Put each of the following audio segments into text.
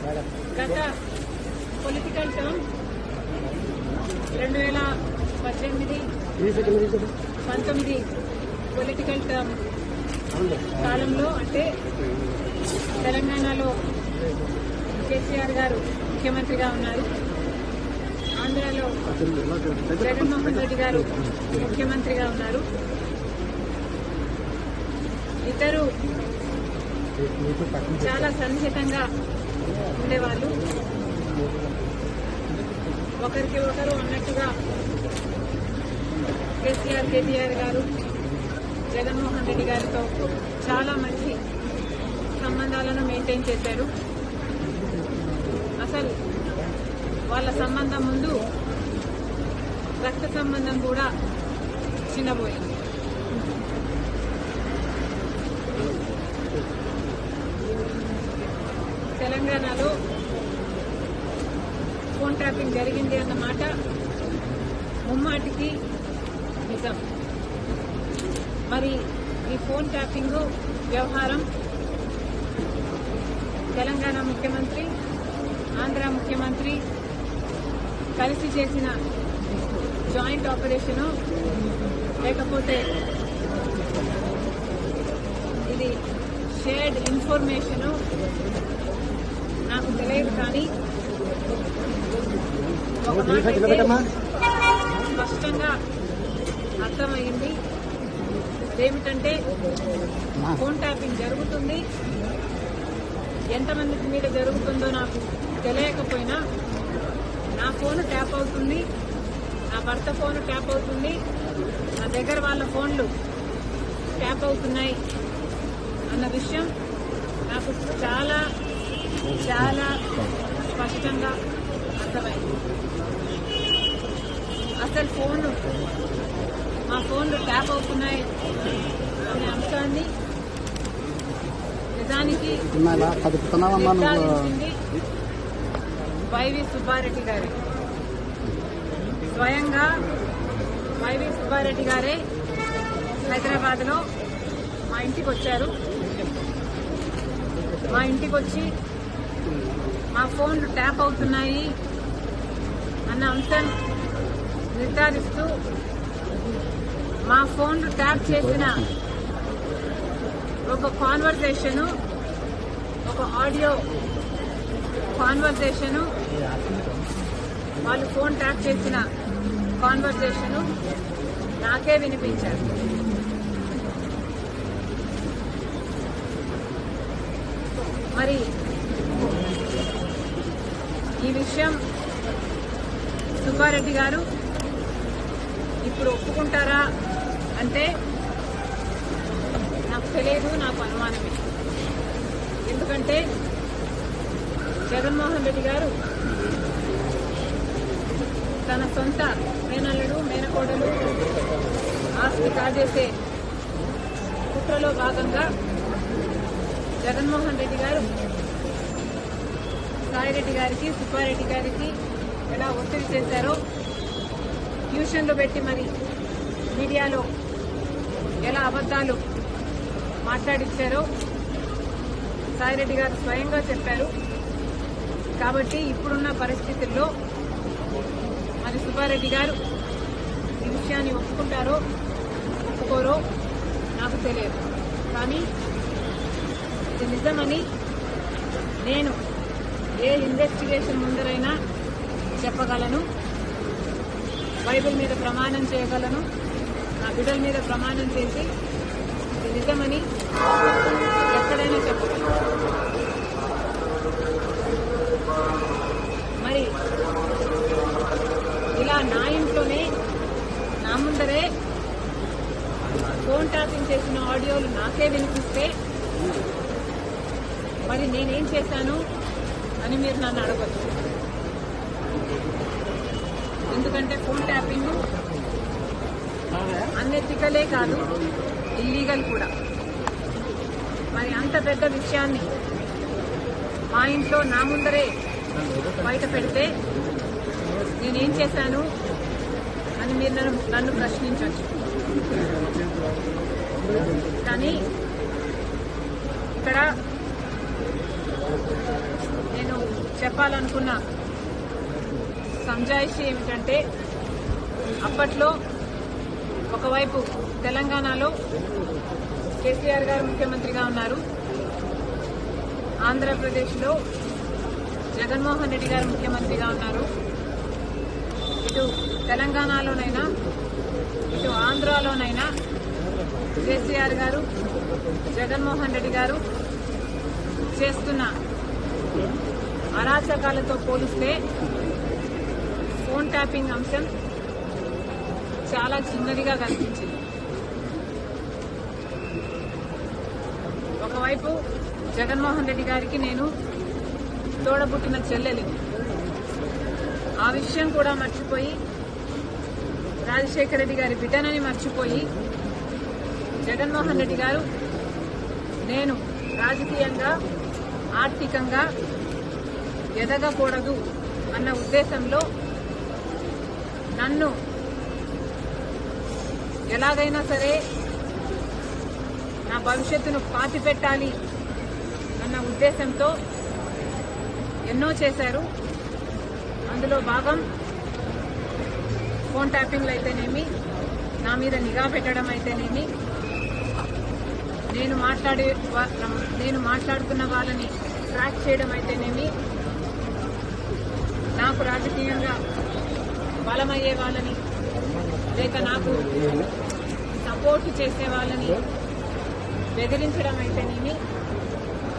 గత political term 2018-19 political term కాలంలో అంటే తెలంగాణలో కేసీఆర్ గారు ముఖ్యమంత్రిగా ఉన్నారు. ఆంధ్రాలో జగన్మోహన్ రెడ్డి గారు ముఖ్యమంత్రిగా ఉన్నారు. ఇద్దరు చాలా సన్నిహితంగా ఉండేవాళ్ళు. ఒకరికి ఒకరు అన్నట్టుగా కేటీఆర్ గారు జగన్మోహన్ రెడ్డి గారితో చాలా మంచి సంబంధాలను మెయింటైన్ చేశారు. అసలు వాళ్ళ సంబంధం ముందు రక్త సంబంధం కూడా చిన్నబోయింది. తెలంగాణలో ఫోన్ ట్యాపింగ్ జరిగింది అన్నమాట ముమ్మాటికి నిజం. మరి ఈ ఫోన్ ట్యాపింగ్ వ్యవహారం తెలంగాణ ముఖ్యమంత్రి, ఆంధ్ర ముఖ్యమంత్రి కలిసి చేసిన జాయింట్ ఆపరేషను లేకపోతే ఇది షేర్డ్ ఇన్ఫర్మేషను నాకు తెలియదు. కానీ ఒక మాట స్పష్టంగా అర్థమైంది. ఏమిటంటే ఫోన్ ట్యాపింగ్ జరుగుతుంది. ఎంతమంది మీద జరుగుతుందో నాకు తెలియకపోయినా నా ఫోన్ ట్యాప్ అవుతుంది, నా భర్త ఫోన్ ట్యాప్ అవుతుంది, నా దగ్గర వాళ్ళ ఫోన్లు ట్యాప్ అవుతున్నాయి అన్న విషయం నాకు చాలా చాలా స్పష్టంగా అర్థమైంది. అసలు మా ఫోన్లు ట్యాప్ అవుతున్నాయి అనే అంశాన్ని నిజానికి నిర్ధారించింది వైవి సుబ్బారెడ్డి గారే. స్వయంగా వైవి సుబ్బారెడ్డి గారే హైదరాబాద్ లో మా ఇంటికి వచ్చారు. మా ఇంటికి వచ్చి మా ఫోన్లు ట్యాప్ అవుతున్నాయి అన్న అంశం నిర్ధారిస్తూ మా ఫోన్లు ట్యాప్ చేసిన ఒక కాన్వర్సేషను, ఒక ఆడియో కాన్వర్సేషను, వాళ్ళు ఫోన్ ట్యాప్ చేసిన కాన్వర్సేషను నాకే వినిపించారు. మరి ఈ విషయం సుబ్బారెడ్డి గారు ఇప్పుడు ఒప్పుకుంటారా అంటే నాకు తెలియదు, నాకు అనుమానమే. ఎందుకంటే జగన్మోహన్ రెడ్డి గారు తన సొంత మేనల్లుడు మేనకోడలు ఆస్తి కాజేసే కుట్రలో భాగంగా జగన్మోహన్ రెడ్డి గారు సాయిరెడ్డి గారికి, సుబ్బారెడ్డి గారికి ఎలా ఒత్తిడి చేశారో, ట్యూషన్లు పెట్టి మరి మీడియాలో ఎలా అబద్దాలు మాట్లాడించారో సాయిరెడ్డి గారు స్వయంగా చెప్పారు. కాబట్టి ఇప్పుడున్న పరిస్థితుల్లో మరి సుబ్బారెడ్డి గారు ఈ విషయాన్ని ఒప్పుకుంటారో ఒప్పుకోరో నాకు తెలియదు. కానీ ఇది నిజమని నేను ఏ ఇన్వెస్టిగేషన్ ముందరైనా చెప్పగలను, బైబిల్ మీద ప్రమాణం చేయగలను, నా బిడ్డల మీద ప్రమాణం చేసి ఇది నిజమని ఎక్కడైనా చెప్పగలను. మరి ఇలా నా ఇంట్లోనే నా ముందరే ఫోన్ ట్యాపింగ్ చేసిన ఆడియోలు నాకే వినిపిస్తే మరి నేనేం చేశాను అని మీరు నన్ను అడగచ్చు. ఎందుకంటే ఫోన్ ట్యాపింగ్ అన్ఎథికలే కాదు, ఇల్లీగల్ కూడా. మరి అంత పెద్ద విషయాన్ని మా ఇంట్లో నా ముందరే బయట పెడితే నేనేం చేశాను అని మీరు నన్ను ప్రశ్నించవచ్చు. కానీ ఇక్కడ నేను చెప్పాలనుకున్న సంజాయిషి ఏమిటంటే, అప్పట్లో ఒకవైపు తెలంగాణలో కేసీఆర్ గారు ముఖ్యమంత్రిగా ఉన్నారు, ఆంధ్రప్రదేశ్లో జగన్మోహన్ రెడ్డి గారు ముఖ్యమంత్రిగా ఉన్నారు. ఇటు తెలంగాణలోనైనా ఇటు ఆంధ్రాలోనైనా కేసీఆర్ గారు జగన్మోహన్ రెడ్డి గారు చేస్తున్న అరాచకాలతో పోలిస్తే ఫోన్ ట్యాపింగ్ అంశం చాలా చిన్నదిగా కనిపించింది. ఒకవైపు జగన్మోహన్ రెడ్డి గారికి నేను తోడబుట్టిన చెల్లెలి, ఆ విషయం కూడా మర్చిపోయి రాజశేఖర రెడ్డి గారి బిడ్డనని మర్చిపోయి జగన్మోహన్ రెడ్డి గారు నేను రాజకీయంగా ఆర్థికంగా ఎదగకూడదు అన్న ఉద్దేశంలో నన్ను ఎలాగైనా సరే నా భవిష్యత్తును పాతిపెట్టాలి అన్న ఉద్దేశంతో ఎన్నో చేశారు. అందులో భాగం ఫోన్ ట్యాపింగ్లు అయితేనేమి, నా మీద నిఘా పెట్టడం అయితేనేమి, నేను మాట్లాడుతున్న వాళ్ళని ట్రాక్ చేయడం అయితేనేమి, నాకు రాజకీయంగా బలమయ్యే వాళ్ళని లేక నాకు సపోర్ట్ చేసే వాళ్ళని బెదిరించడం అయితేనేమి,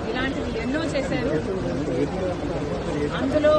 ఇలాంటివి ఎన్నో చేశారు. అందులో